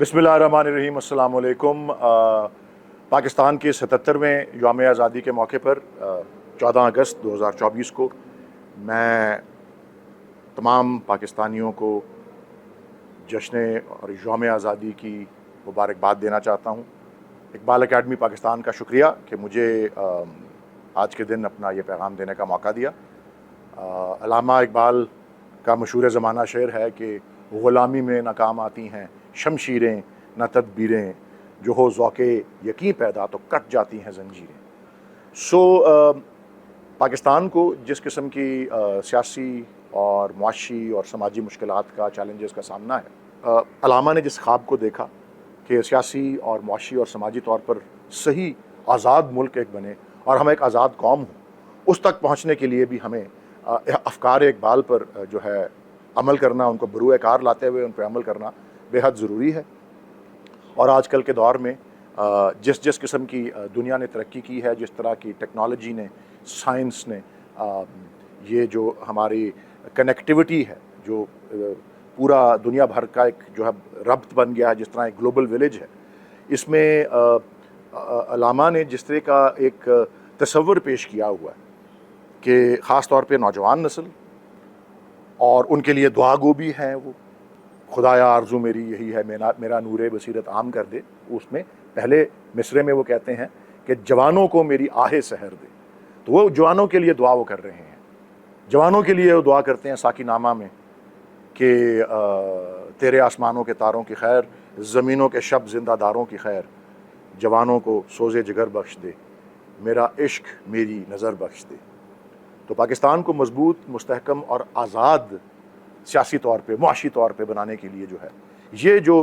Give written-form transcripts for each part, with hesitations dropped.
बिस्मिल्लाहिर्रहमानिर्रहीम। अस्सलाम वालेकुम। पाकिस्तान के 77वें यौम आज़ादी के मौके पर 14 अगस्त 2024 को मैं तमाम पाकिस्तानियों को जश्न और यौम आज़ादी की मुबारकबाद देना चाहता हूँ। इकबाल अकेडमी पाकिस्तान का शुक्रिया कि मुझे आज के दिन अपना ये पैगाम देने का मौका दिया। अल्लामा इकबाल का मशहूर ज़माना शेर है कि ग़ुलामी में नाकाम आती हैं शमशीरें न तदबीरें, जो हो ज़ौक़े यकीन पैदा तो कट जाती हैं ज़ंजीरें। पाकिस्तान को जिस किस्म की सियासी और मुआशी और समाजी मुश्किलात का चैलेंजेस का सामना है, अल्लामा ने जिस ख्वाब को देखा कि सियासी और मुआशी और समाजी तौर पर सही आज़ाद मुल्क एक बने और हम एक आज़ाद कौम हों, उस तक पहुँचने के लिए भी हमें अफ़कार इकबाल पर जो है अमल करना, उनको बरूए कार लाते हुए उन पर अमल करना बेहद ज़रूरी है। और आजकल के दौर में जिस किस्म की दुनिया ने तरक्की की है, जिस तरह की टेक्नोलॉजी ने, साइंस ने, ये जो हमारी कनेक्टिविटी है, जो पूरा दुनिया भर का एक जो है रब्त बन गया है, जिस तरह एक ग्लोबल विलेज है, इसमें अल्लामा ने जिस तरह का एक तसव्वुर पेश किया हुआ है कि ख़ास तौर पे नौजवान नस्ल और उनके लिए दुआ गो भी हैं वो, खुदाया आरज़ू मेरी यही है मेरा नूरे बसीरत आम कर दे। उसमें पहले मिसरे में वो कहते हैं कि जवानों को मेरी आहे सहर दे, तो वो जवानों के लिए दुआ वो कर रहे हैं। जवानों के लिए वो दुआ करते हैं साकिनामा में कि तेरे आसमानों के तारों की खैर, ज़मीनों के शब जिंदादारों की खैर, जवानों को सोज़े जिगर बख्श दे, मेरा इश्क मेरी नज़र बख्श दे। तो पाकिस्तान को मजबूत, मुस्तहकम और आज़ाद सियासी तौर पे, मुआशी तौर पे बनाने के लिए जो है, ये जो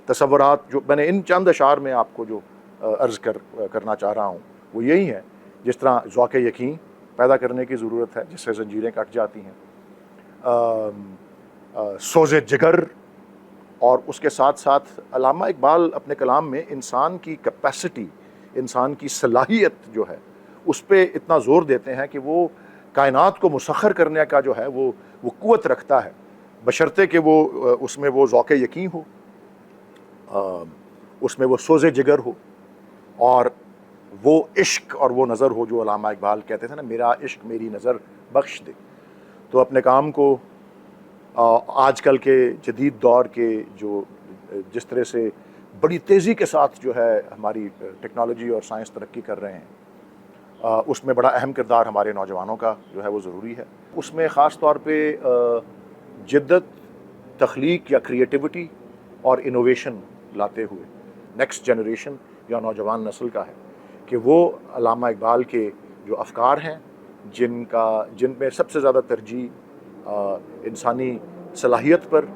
तसव्वुरात जो मैंने इन चंद अशार में आपको जो अर्ज़ करना चाह रहा हूँ, वो यही है। जिस तरह ज़ौक़े यकीन पैदा करने की ज़रूरत है जिससे ज़ंजीरें कट जाती हैं, सोज़े जिगर, और उसके साथ साथ अल्लामा इकबाल अपने कलाम में इंसान की कैपेसिटी, इंसान की सलाहियत जो है, उस पर इतना ज़ोर देते हैं कि वो कायनात को मुसख्खर करने का जो है वो क़ुव्वत रखता है, बशर्ते कि वो उसमें वो ज़ौक़े यकीन हो, उसमें वो सोज़े जिगर हो और वो इश्क और वो नज़र हो जो अल्लामा इकबाल कहते थे ना, मेरा इश्क मेरी नज़र बख्श दे। तो अपने काम को आजकल के जदीद दौर के जो जिस तरह से बड़ी तेज़ी के साथ जो है हमारी टेक्नोलॉजी और साइंस तरक्की कर रहे हैं, उसमें बड़ा अहम किरदार हमारे नौजवानों का जो है वो ज़रूरी है। उसमें ख़ास तौर पे जिद्दत, तख्लीक या क्रिएटिविटी और इनोवेशन लाते हुए नेक्स्ट जनरेशन या नौजवान नस्ल का है कि वो अल्लामा इकबाल के जो अफ़कार हैं, जिनमें सबसे ज़्यादा तरजीह इंसानी सलाहियत पर,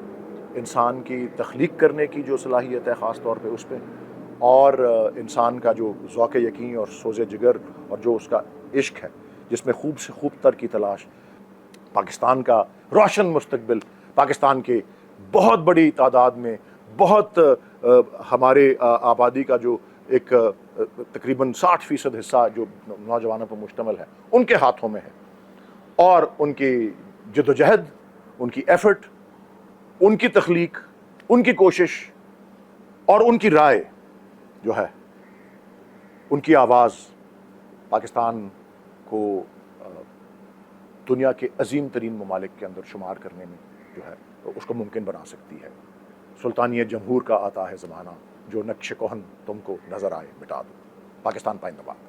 इंसान की तख्लीक करने की जो सलाहियत है ख़ास तौर पे उस पर, और इंसान का जो ज़ौक़े यकीन और सोज़े जिगर और जो उसका इश्क है, जिसमें खूब से खूब तर की तलाश, पाकिस्तान का रोशन मुस्तकबिल, पाकिस्तान के बहुत बड़ी तादाद में बहुत हमारे आबादी का जो एक तकरीबन 60% हिस्सा जो नौजवानों पर मुश्तमिल है, उनके हाथों में है। और उनकी जद्दोजहद, उनकी एफ़र्ट, उनकी तख्लीक, उनकी कोशिश और उनकी राय जो है, उनकी आवाज़ पाकिस्तान को दुनिया के अजीम तरीन ममालिक के अंदर शुमार करने में जो है उसको मुमकिन बना सकती है। सुल्तानियत जमहूर का आता है ज़माना, जो नक्श कोहन तुमको नज़र आए मिटा दो। पाकिस्तान पाइंदाबाद।